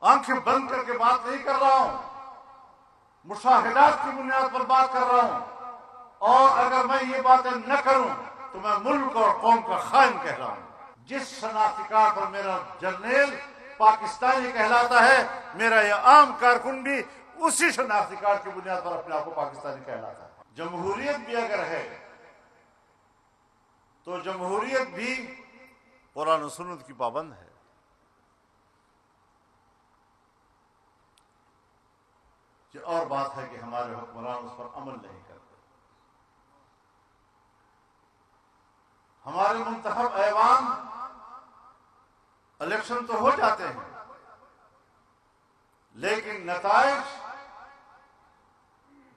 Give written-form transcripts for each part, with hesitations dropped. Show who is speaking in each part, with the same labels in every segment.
Speaker 1: آنکھیں بند کر کے بات نہیں کر رہا ہوں، مشاہدات کی بنیاد پر بات کر رہا ہوں، اور اگر میں یہ باتیں نہ کروں تو میں ملک اور قوم کا خائن کہہ رہا ہوں۔ جس شناختی کارڈ پر میرا جرنیل پاکستانی کہلاتا ہے، میرا یہ عام کارکن بھی اسی شناختی کارڈ کی بنیاد پر اپنے آپ کو پاکستانی کہلاتا ہے۔ جمہوریت بھی اگر ہے تو جمہوریت بھی قرآن و سنت کی پابند ہے۔ یہ اور بات ہے کہ ہمارے حکمران اس پر عمل نہیں کرتے۔ ہمارے منتخب ایوان الیکشن تو ہو جاتے ہیں، لیکن نتائج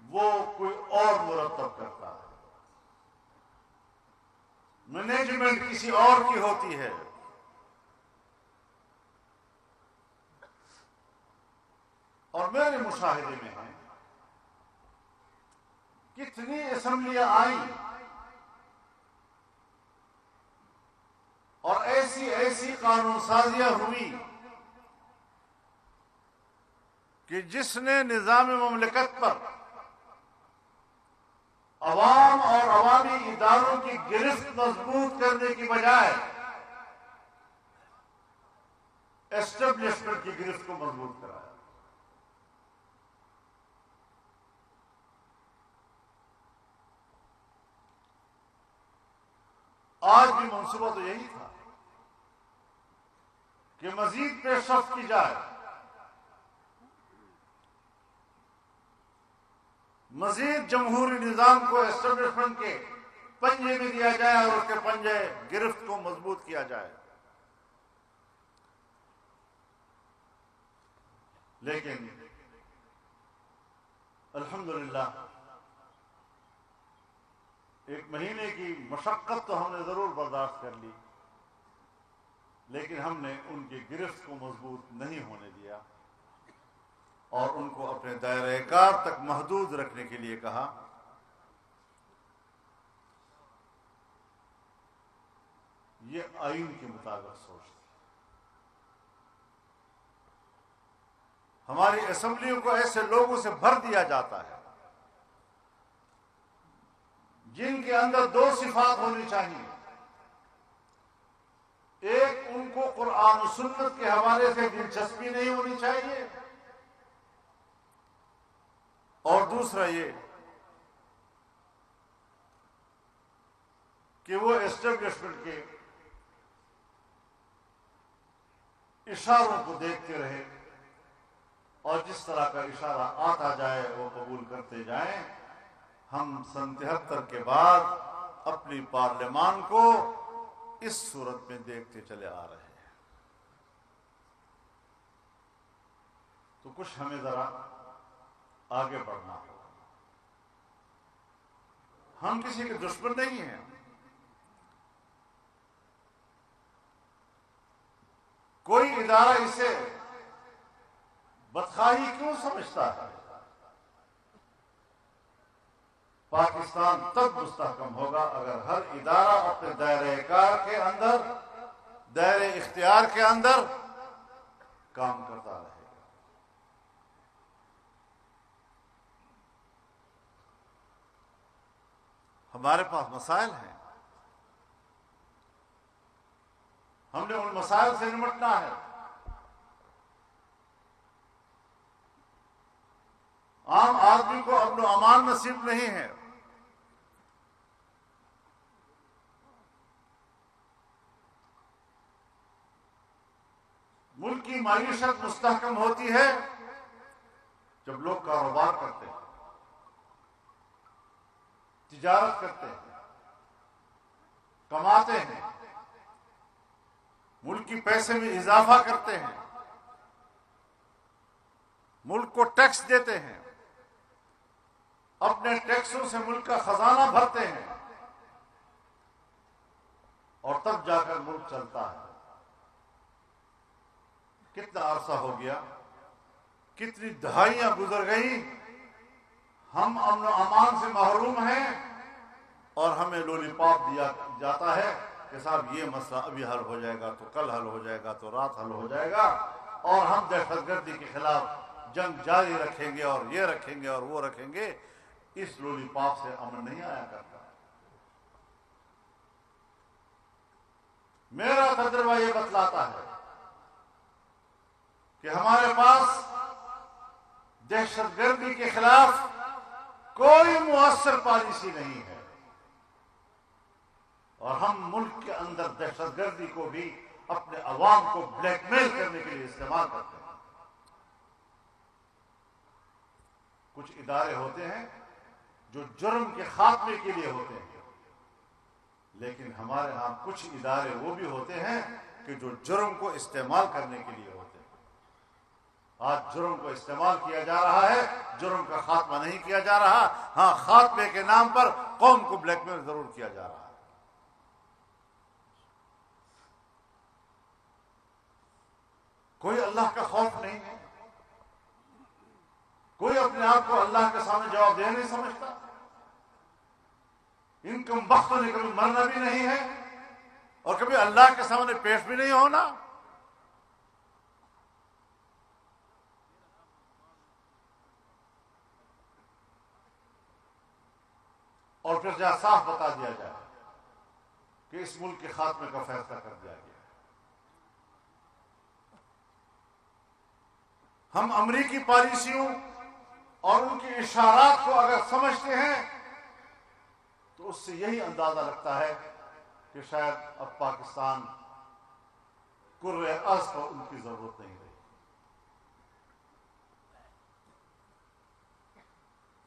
Speaker 1: وہ کوئی اور مرتب کرتا ہے، مینجمنٹ کسی اور کی ہوتی ہے۔ اور میرے مشاہدے میں ہے کتنی اسمبلیاں آئیں اور ایسی قانون سازیاں ہوئی کہ جس نے نظام مملکت پر عوام اور عوامی اداروں کی گرفت مضبوط کرنے کی بجائے اسٹیبلشمنٹ کی گرفت کو مضبوط کرایا۔ آج بھی منصوبہ تو یہی تھا کہ مزید پیش رفت کی جائے، مزید جمہوری نظام کو اسٹیبلشمنٹ کے پنجے میں دیا جائے اور اس کے پنجے گرفت کو مضبوط کیا جائے۔ لیکن الحمدللہ ایک مہینے کی مشقت تو ہم نے ضرور برداشت کر لی، لیکن ہم نے ان کی گرفت کو مضبوط نہیں ہونے دیا اور ان کو اپنے دائرہ کار تک محدود رکھنے کے لیے کہا۔ یہ آئین کے مطابق سوچتے، ہماری اسمبلیوں کو ایسے لوگوں سے بھر دیا جاتا ہے جن کے اندر دو صفات ہونی چاہیے، ایک ان کو قرآن و سنت کے حوالے سے دلچسپی نہیں ہونی چاہیے، اور دوسرا یہ کہ وہ اسٹیبلشمنٹ کے اشاروں کو دیکھتے رہے اور جس طرح کا اشارہ آتا جائے وہ قبول کرتے جائیں۔ ہم سن 73 کے بعد اپنی پارلیمان کو اس صورت میں دیکھتے چلے آ رہے ہیں، تو کچھ ہمیں ذرا آگے بڑھنا ہوگا۔ ہم کسی کے دشمن نہیں ہیں، کوئی ادارہ اسے بدخواہی کیوں سمجھتا ہے؟ پاکستان تب مستحکم ہوگا اگر ہر ادارہ اپنے دائرہ کار کے اندر، دائرہ اختیار کے اندر کام کرتا رہے گا۔ ہمارے پاس مسائل ہیں، ہم نے ان مسائل سے نمٹنا ہے۔ عام آدمی کو امن و امان نصیب نہیں ہے، ملک کی معیشت مستحکم ہوتی ہے جب لوگ کاروبار کرتے ہیں، تجارت کرتے ہیں، کماتے ہیں، ملک کی پیسے میں اضافہ کرتے ہیں، ملک کو ٹیکس دیتے ہیں، اپنے ٹیکسوں سے ملک کا خزانہ بھرتے ہیں، اور تب جا کر ملک چلتا ہے۔ کتنا عرصہ ہو گیا، کتنی دہائیاں گزر گئی، ہم امن و امان سے محروم ہیں اور ہمیں لولی پاپ دیا جاتا ہے کہ صاحب یہ مسئلہ ابھی حل ہو جائے گا تو کل حل ہو جائے گا تو رات حل ہو جائے گا، اور ہم دہشت گردی کے خلاف جنگ جاری رکھیں گے اور یہ رکھیں گے اور وہ رکھیں گے، اس لولی پاپ سے امن نہیں آیا کرتا۔ میرا تجربہ یہ بتلاتا ہے کہ ہمارے پاس دہشت گردی کے خلاف کوئی مؤثر پالیسی نہیں ہے، اور ہم ملک کے اندر دہشت گردی کو بھی اپنے عوام کو بلیک میل کرنے کے لیے استعمال کرتے ہیں۔ کچھ ادارے ہوتے ہیں جو جرم کے خاتمے کے لیے ہوتے ہیں، لیکن ہمارے ہاں کچھ ادارے وہ بھی ہوتے ہیں کہ جو جرم کو استعمال کرنے کے لیے ہوتے ہیں۔ آج جرم کو استعمال کیا جا رہا ہے، جرم کا خاتمہ نہیں کیا جا رہا۔ ہاں، خاتمے کے نام پر قوم کو بلیک میل ضرور کیا جا رہا ہے۔ کوئی اللہ کا خوف نہیں ہے، کوئی اپنے آپ کو اللہ کے سامنے جواب دہ نہیں سمجھتا۔ ان کم بختوں نے کبھی مرنا بھی نہیں ہے اور کبھی اللہ کے سامنے پیش بھی نہیں ہونا۔ اور پھر جہاں صاف بتا دیا جائے کہ اس ملک کے خاتمے کا فیصلہ کر دیا گیا۔ ہم امریکی پالیسیوں اور ان کی اشارات کو اگر سمجھتے ہیں تو اس سے یہی اندازہ لگتا ہے کہ شاید اب پاکستان کرۂ ارض پر ان کی ضرورت نہیں رہی۔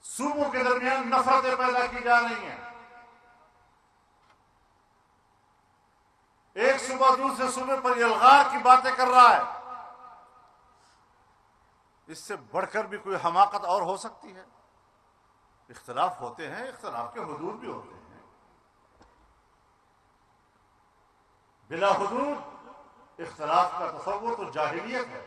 Speaker 1: صوبوں کے درمیان نفرتیں پیدا کی جا رہی ہیں، ایک صوبہ دوسرے صوبے پر الغار کی باتیں کر رہا ہے۔ اس سے بڑھ کر بھی کوئی حماقت اور ہو سکتی ہے؟ اختلاف ہوتے ہیں، اختلاف کے حدود بھی ہوتے ہیں۔ بلا حدود اختلاف کا تصور تو جاہلیت ہے۔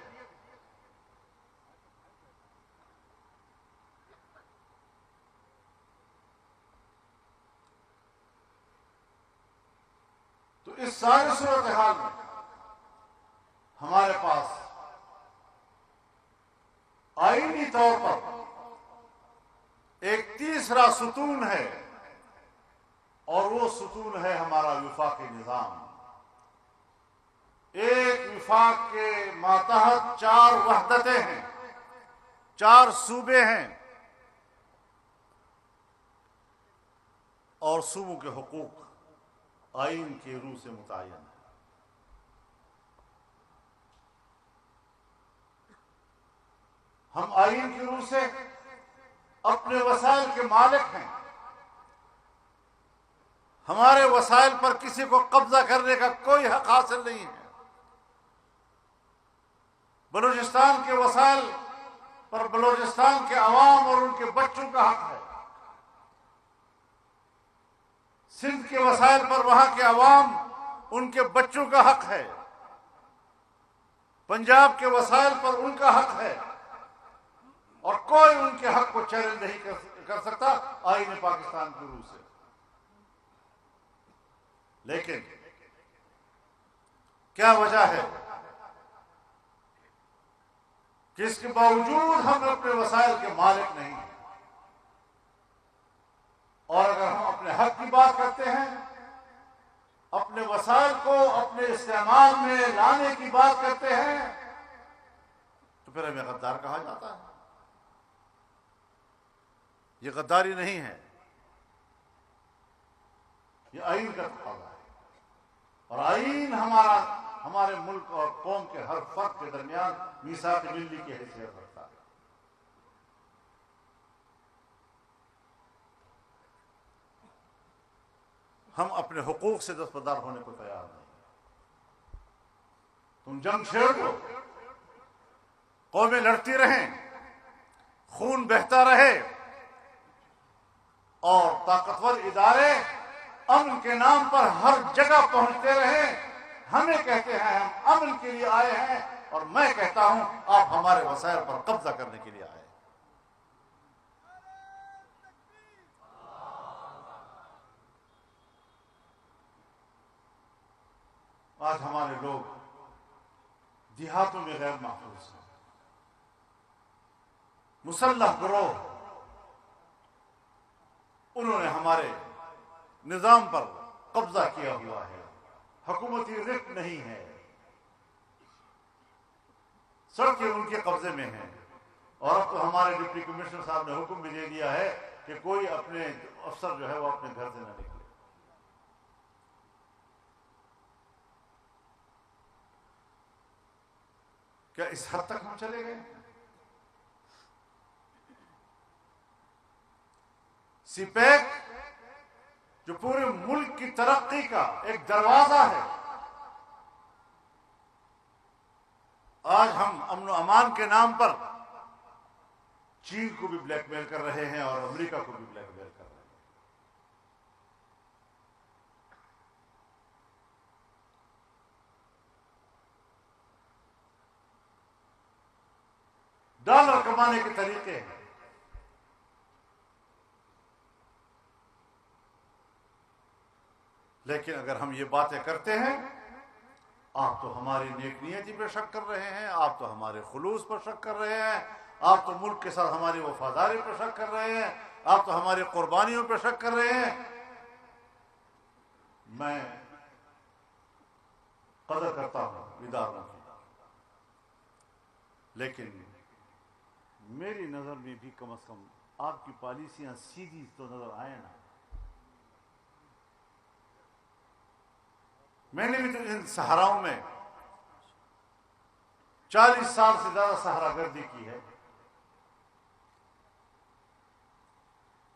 Speaker 1: تو اس ساری صورتحال میں ہمارے پاس آئینی طور پر ایک تیسرا ستون ہے، اور وہ ستون ہے ہمارا وفاقی نظام۔ ایک وفاق کے ماتحت 4 وحدتیں ہیں، 4 صوبے ہیں، اور صوبوں کے حقوق آئین کی روح سے متعین ہے۔ ہم آئین کی روح سے اپنے وسائل کے مالک ہیں۔ ہمارے وسائل پر کسی کو قبضہ کرنے کا کوئی حق حاصل نہیں ہے۔ بلوچستان کے وسائل پر بلوچستان کے عوام اور ان کے بچوں کا حق ہے۔ سندھ کے وسائل پر وہاں کے عوام، ان کے بچوں کا حق ہے۔ پنجاب کے وسائل پر ان کا حق ہے، اور کوئی ان کے حق کو چیلنج نہیں کر سکتا آئین پاکستان کی روح سے۔ لیکن کیا وجہ ہے کہ اس کے باوجود ہم اپنے وسائل کے مالک نہیں ہیں؟ اور اگر ہم اپنے حق کی بات کرتے ہیں، اپنے وسائل کو اپنے استعمال میں لانے کی بات کرتے ہیں، تو پھر ہمیں غدار کہا جاتا ہے۔ یہ غداری نہیں ہے، یہ آئین کا تقاضا ہے، اور آئین ہمارے ملک اور قوم کے ہر فرد کے درمیان میثاق ملی کی حیثیت رکھتا ہے۔ ہم اپنے حقوق سے دستبردار ہونے کو تیار نہیں۔ تم جنگ چھیڑ دو، قومیں لڑتی رہیں، خون بہتا رہے، اور طاقتور ادارے امن کے نام پر ہر جگہ پہنچتے رہیں۔ ہمیں کہتے ہیں ہم امن کے لیے آئے ہیں، اور میں کہتا ہوں آپ ہمارے وسائل پر قبضہ کرنے کے لیے آئے ہیں۔ آج ہمارے لوگ دیہاتوں میں غیر محفوظ ہیں، مسلح گروہ انہوں نے ہمارے نظام پر قبضہ کیا ہوا ہے، حکومتی رفت نہیں ہے، سڑکیں ان کے قبضے میں ہیں، اور اب تو ہمارے ڈپٹی کمشنر صاحب نے حکم بھی دے دیا ہے کہ کوئی اپنے افسر جو ہے وہ اپنے گھر سے نہ نکلے۔ کیا اس حد تک ہم چلے گئے؟ سی پیک جو پورے ملک کی ترقی کا ایک دروازہ ہے، آج ہم امن و امان کے نام پر چین کو بھی بلیک میل کر رہے ہیں اور امریکہ کو بھی بلیک میل کر رہے ہیں۔ ڈالر کمانے کے طریقے ہیں، لیکن اگر ہم یہ باتیں کرتے ہیں، آپ تو ہماری نیک نیتی پہ شک کر رہے ہیں، آپ تو ہمارے خلوص پر شک کر رہے ہیں، آپ تو ملک کے ساتھ ہماری وفاداری پر شک کر رہے ہیں، آپ تو ہماری قربانیوں پہ شک کر رہے ہیں۔ میں قدر کرتا ہوں اداروں کی، لیکن میری نظر میں بھی کم از کم آپ کی پالیسیاں سیدھی تو نظر آئے نا۔ میں نے بھی تو ان صحراؤں میں 40 سال سے زیادہ صحرا گردی کی ہے،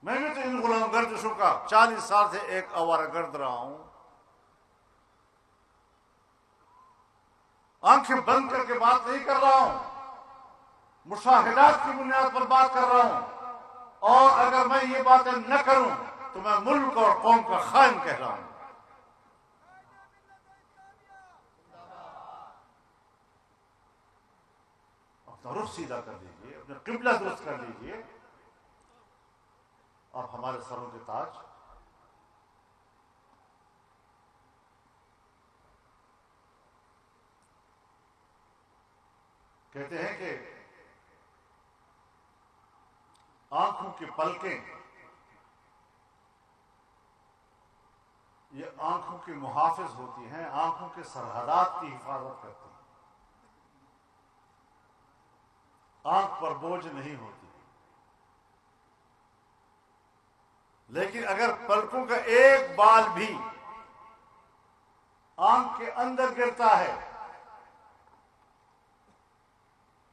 Speaker 1: میں بھی تو ان غلام گردشوں کا 40 سال سے ایک آوارہ گرد رہا ہوں، آنکھیں بند کر کے بات نہیں کر رہا ہوں، مشاہدات کی بنیاد پر بات کر رہا ہوں، اور اگر میں یہ باتیں نہ کروں تو میں ملک اور قوم کا خائن کہہ رہا ہوں۔ اپنا رخ سیدھا کر لیجیے، اپنا قبلہ درست کر لیجیے، آپ ہمارے سروں کے تاج۔ کہتے ہیں کہ آنکھوں کی پلکیں یہ آنکھوں کی محافظ ہوتی ہیں، آنکھوں کے سرحدات کی حفاظت کرتی ہیں، آنکھ پر بوجھ نہیں ہوتی، لیکن اگر پلکوں کا ایک بال بھی آنکھ کے اندر گرتا ہے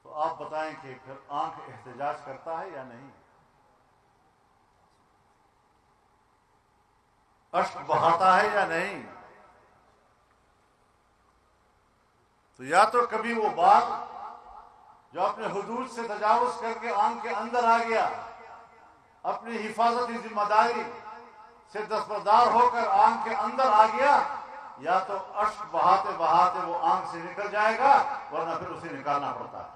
Speaker 1: تو آپ بتائیں کہ پھر آنکھ احتجاج کرتا ہے یا نہیں؟ اشک بہاتا ہے یا نہیں؟ تو یا تو کبھی وہ بال جو اپنے حدود سے تجاوز کر کے آنکھ کے اندر آ گیا، اپنی حفاظتی ذمہ داری سے دستبردار ہو کر آنکھ کے اندر آ گیا، یا تو اشک بہاتے بہاتے وہ آنکھ سے نکل جائے گا، ورنہ پھر اسے نکالنا پڑتا ہے۔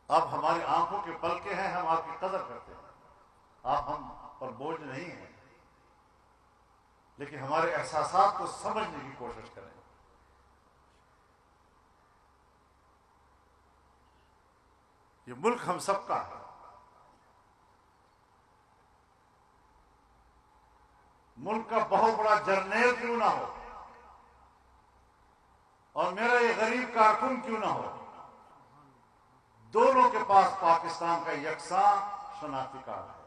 Speaker 1: آپ ہماری آنکھوں کے پلکیں ہیں، ہم آپ کی قدر کرتے ہیں، آپ ہم پر بوجھ نہیں ہیں، لیکن ہمارے احساسات کو سمجھنے کی کوشش کریں۔ یہ ملک ہم سب کا ہے، ملک کا بہت بڑا جرنیل کیوں نہ ہو اور میرا یہ غریب کارکن کیوں نہ ہو، دونوں کے پاس پاکستان کا یکساں شناختی کارڈ ہے۔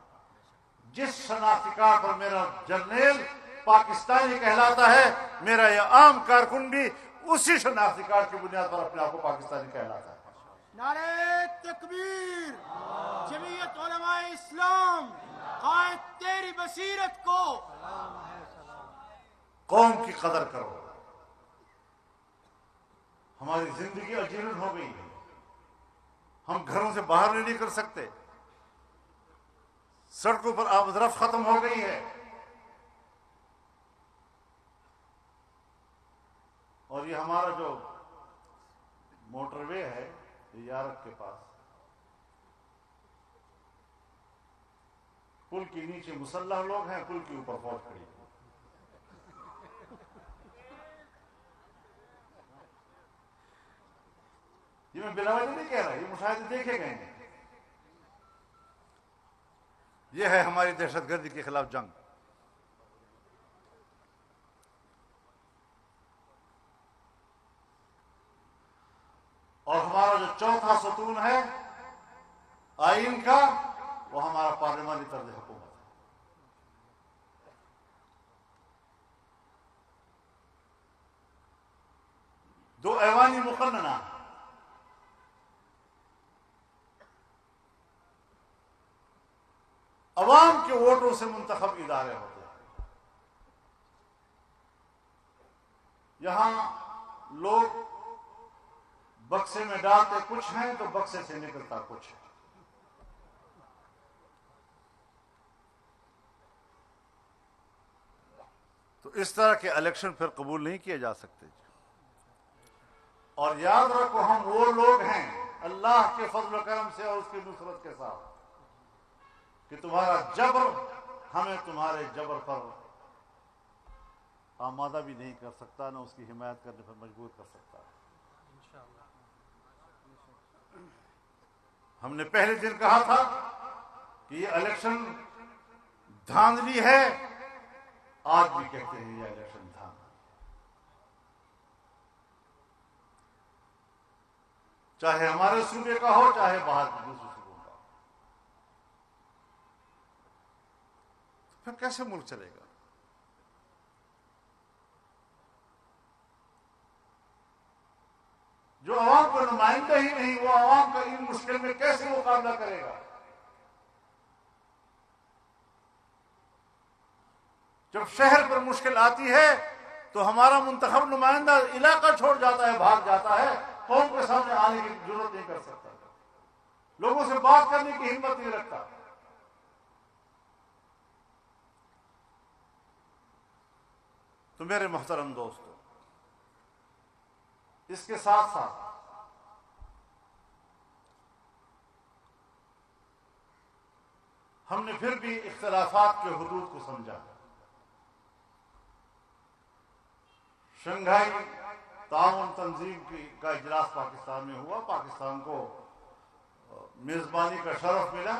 Speaker 1: جس شناختی کارڈ پر میرا جرنیل پاکستانی کہلاتا ہے، میرا یہ عام کارکن بھی اسی شناختی کارڈ کی بنیاد پر اپنے آپ کو پاکستانی کہلاتا ہے۔
Speaker 2: نعرہ تکبیر! جمعیت علماء اسلام قائد تیری بصیرت کو
Speaker 1: قوم کی قدر کرو۔ ہماری زندگی اجیرن ہو گئی ہے، ہم گھروں سے باہر نہیں نکل سکتے، سڑکوں پر آمد و رفت ختم ہو گئی ہے، اور یہ ہمارا جو موٹر وے ہے یہ یارک کے پاس، پل کے نیچے مسلح لوگ ہیں، پل کے اوپر فوج کھڑی ہے۔ یہ میں بلا وجہ نہیں کہہ رہا، یہ مشاہدے دیکھے گئے ہیں. یہ ہے ہماری دہشت گردی کے خلاف جنگ. اور ہمارا جو چوتھا ستون ہے آئین کا، وہ ہمارا پارلیمانی طرز حکومت ہے. دو ایوانی مقننہ، عوام کے ووٹوں سے منتخب ادارے ہوتے ہیں. یہاں لوگ بکسے میں ڈالتے کچھ ہیں تو بکسے سے نکلتا کچھ ہے. تو اس طرح کے الیکشن پھر قبول نہیں کیے جا سکتے. اور یاد رکھو، ہم وہ لوگ ہیں اللہ کے فضل و کرم سے اور اس کی نصرت کے ساتھ کہ تمہارا جبر ہمیں تمہارے جبر پر آمادہ بھی نہیں کر سکتا، نہ اس کی حمایت کرنے پر مجبور کر سکتا. ہم نے پہلے دن کہا تھا کہ یہ الیکشن دھاندلی ہے، آج بھی کہتے ہیں یہ الیکشن دھاندلی. چاہے ہمارے صوبے کا ہو، چاہے باہر کے دوسرے صوبوں کا ہو. پھر کیسے ملک چلے گا؟ جو عوام کا نمائندہ ہی نہیں، وہ عوام کا ان مشکل میں کیسے مقابلہ کرے گا؟ جب شہر پر مشکل آتی ہے تو ہمارا منتخب نمائندہ علاقہ چھوڑ جاتا ہے، بھاگ جاتا ہے، قوم کے سامنے آنے کی ضرورت نہیں کر سکتا، لوگوں سے بات کرنے کی ہمت نہیں رکھتا. تو میرے محترم دوستو، اس کے ساتھ ساتھ ہم نے پھر بھی اختلافات کے حدود کو سمجھا. شنگھائی تعاون تنظیم کا اجلاس پاکستان میں ہوا، پاکستان کو میزبانی کا شرف ملا.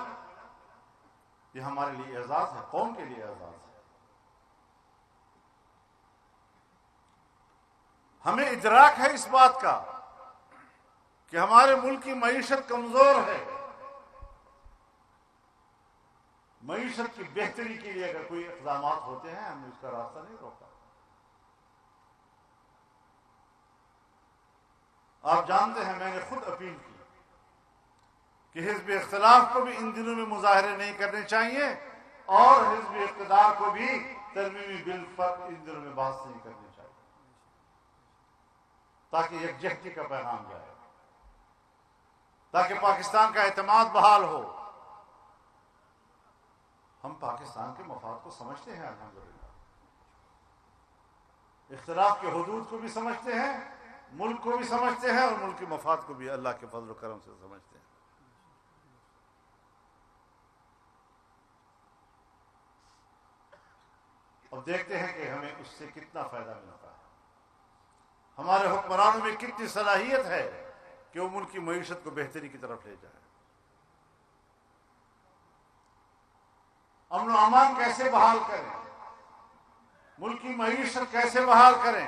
Speaker 1: یہ ہمارے لیے اعزاز ہے، قوم کے لیے اعزاز ہے. ہمیں ادراک ہے اس بات کا کہ ہمارے ملک کی معیشت کمزور ہے. معیشت کی بہتری کے لیے اگر کوئی اقدامات ہوتے ہیں، ہم نے اس کا راستہ نہیں روکا. آپ جانتے ہیں، میں نے خود اپیل کی کہ حزب اختلاف کو بھی ان دنوں میں مظاہرے نہیں کرنے چاہیے، اور حزب اقتدار کو بھی ترمیمی بل پر ان دنوں میں بحث نہیں کرنی چاہیے، تاکہ یکجہتی کا پیغام جائے، تاکہ پاکستان کا اعتماد بحال ہو. ہم پاکستان کے مفاد کو سمجھتے ہیں، الحمدللہ اختلاف کے حدود کو بھی سمجھتے ہیں، ملک کو بھی سمجھتے ہیں، اور ملک کے مفاد کو بھی اللہ کے فضل و کرم سے سمجھتے ہیں. اب دیکھتے ہیں کہ ہمیں اس سے کتنا فائدہ ملتا ہے. ہمارے حکمرانوں میں کتنی صلاحیت ہے کہ وہ ملک کی معیشت کو بہتری کی طرف لے جائے. امن و امان کیسے بحال کریں، ملک کی معیشت کیسے بحال کریں،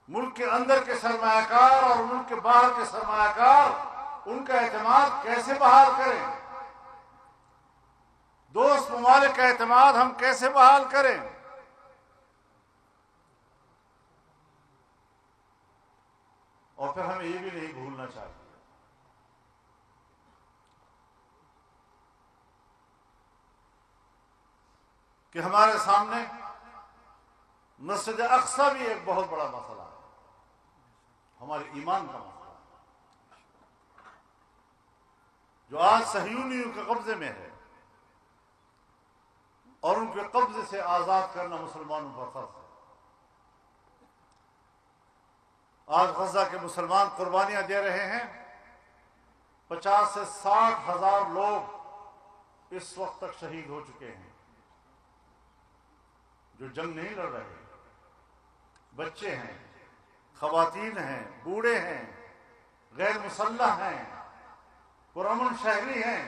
Speaker 1: ملک کے اندر کے سرمایہ کار اور ملک کے باہر کے سرمایہ کار، ان کا اعتماد کیسے بحال کریں، دوست ممالک کا اعتماد ہم کیسے بحال کریں. اور پھر ہمیں یہ بھی نہیں بھولنا چاہیے کہ ہمارے سامنے مسجد اقصی بھی ایک بہت بڑا مسئلہ ہے، ہمارے ایمان کا مسئلہ ہے، جو آج صہیونیوں کے قبضے میں ہے، اور ان کے قبضے سے آزاد کرنا مسلمانوں پر فرض ہے. آج غزہ کے مسلمان قربانیاں دے رہے ہیں. 50 سے 60 ہزار لوگ اس وقت تک شہید ہو چکے ہیں، جو جنگ نہیں لڑ رہے، بچے ہیں، خواتین ہیں، بوڑھے ہیں، غیر مسلح ہیں، پرامن شہری ہیں،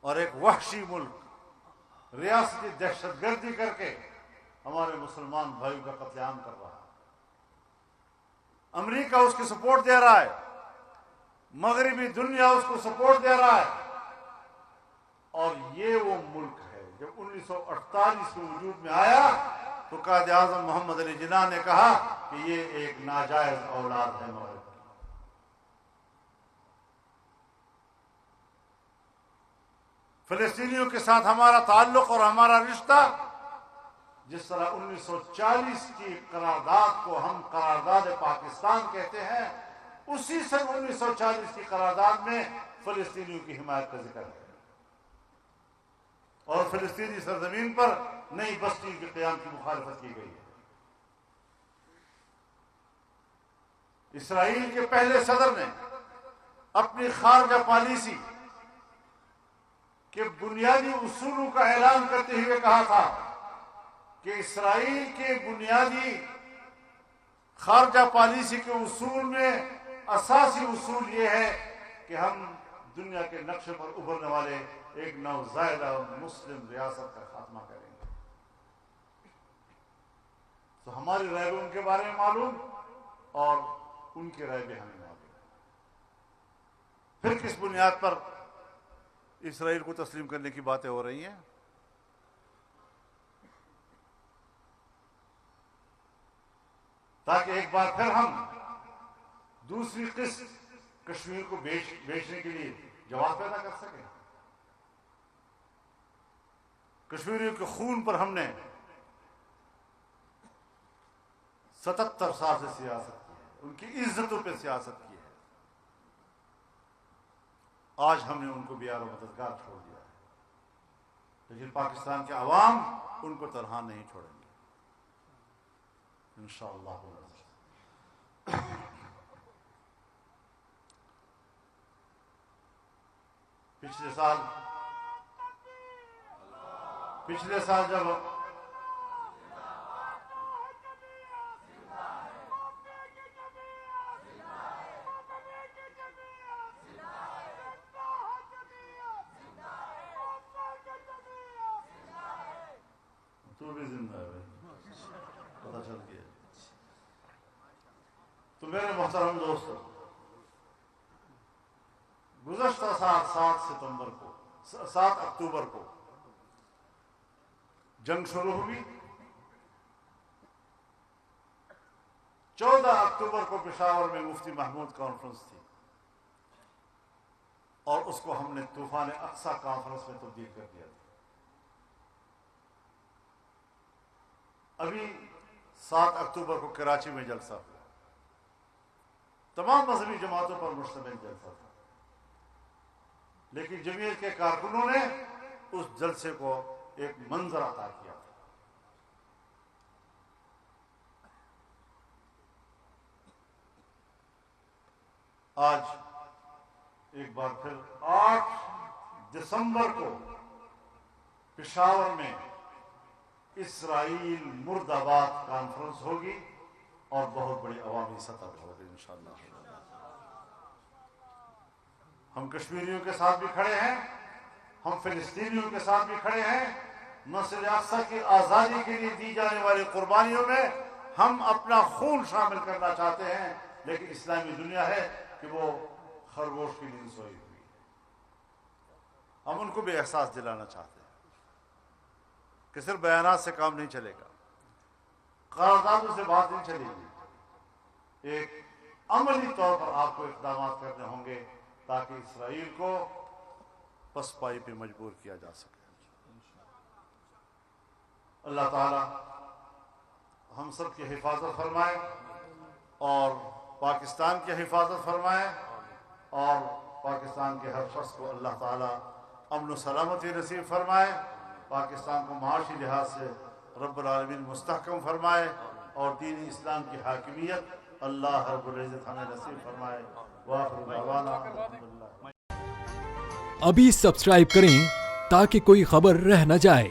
Speaker 1: اور ایک وحشی ملک ریاستی دہشت گردی کر کے ہمارے مسلمان بھائیوں کا قتل عام کر رہا ہے۔ امریکہ اس کی سپورٹ دے رہا ہے، مغربی دنیا اس کو سپورٹ دے رہا ہے، اور یہ وہ ملک ہے جب 1948 میں وجود میں آیا تو قائد اعظم محمد علی جناح نے کہا کہ یہ ایک ناجائز اولاد ہے مغرب کی۔ فلسطینیوں کے ساتھ ہمارا تعلق اور ہمارا رشتہ جس طرح 1940 کی قرارداد کو ہم قرارداد پاکستان کہتے ہیں، اسی سن 1940 کی قرارداد میں فلسطینیوں کی حمایت کا ذکر ہے، اور فلسطینی سرزمین پر نئی بستی کے قیام کی مخالفت کی گئی ہے۔ اسرائیل کے پہلے صدر نے اپنی خارجہ پالیسی کے بنیادی اصولوں کا اعلان کرتے ہوئے کہا تھا کہ اسرائیل کے بنیادی خارجہ پالیسی کے اصول میں اساسی اصول یہ ہے کہ ہم دنیا کے نقشے پر ابھرنے والے ایک نوزائیدہ مسلم ریاست کا خاتمہ کریں گے۔ تو ہماری رائے بھی ان کے بارے میں معلوم اور ان کی رائے بھی ہمیں معلوم۔ پھر کس بنیاد پر اسرائیل کو تسلیم کرنے کی باتیں ہو رہی ہیں؟ تاکہ ایک بار پھر ہم دوسری قسط کشمیر کو بیچنے کے لیے جواز پیدا کر سکیں۔ کشمیریوں کے خون پر ہم نے 77 سال سے سیاست کی ہے، ان کی عزتوں پہ سیاست کی ہے، آج ہم نے ان کو بیار و مددگار چھوڑ دیا ہے، لیکن پاکستان کے عوام ان کو تنہا نہیں چھوڑیں گے انشاءاللہ۔ پچھلے سال جب تو بھی زندہ ہے بھائی، پتہ چل گیا۔ تو میرے محترم دوستو، گزشتہ سال 7 اکتوبر کو جنگ شروع ہوئی، 14 اکتوبر کو پشاور میں مفتی محمود کانفرنس تھی، اور اس کو ہم نے طوفان اقصی کانفرنس میں تبدیل کر دیا تھا۔ ابھی 7 اکتوبر کو کراچی میں جلسہ ہوا، تمام مذہبی جماعتوں پر مشتمل جلسہ تھا، لیکن جمعیت کے کارکنوں نے اس جلسے کو ایک منظر عطا کیا تھا۔ آج ایک بار پھر 8 دسمبر کو پشاور میں اسرائیل مرد آباد کانفرنس ہوگی، اور بہت بڑی عوامی سطح پر ہوگی انشاءاللہ۔ ہم کشمیریوں کے ساتھ بھی کھڑے ہیں، ہم فلسطینیوں کے ساتھ بھی کھڑے ہیں۔ مسجد اقصی کی آزادی کے لیے دی جانے والی قربانیوں میں ہم اپنا خون شامل کرنا چاہتے ہیں، لیکن اسلامی دنیا ہے کہ وہ خرگوش کی نیند سوئی ہوئی ہے۔ ہم ان کو بھی احساس دلانا چاہتے ہیں کہ صرف بیانات سے کام نہیں چلے گا، قراردادوں سے بات نہیں چلے گی، ایک عملی طور پر آپ کو اقدامات کرنے ہوں گے تاکہ اسرائیل کو پسپائی پہ مجبور کیا جا سکے۔ اللہ تعالی ہم سب کی حفاظت فرمائے، اور پاکستان کی حفاظت فرمائے، اور پاکستان کے ہر شخص کو اللہ تعالی امن و سلامتی نصیب فرمائے، پاکستان کو معاشی لحاظ سے رب العالمین مستحکم فرمائے، اور دین اسلام کی حاکمیت اللہ رب العزت ہمیں نصیب فرمائے۔ وآخر دعوانا الحمدللہ۔
Speaker 3: ابھی سبسکرائب کریں تاکہ کوئی خبر رہ نہ جائے۔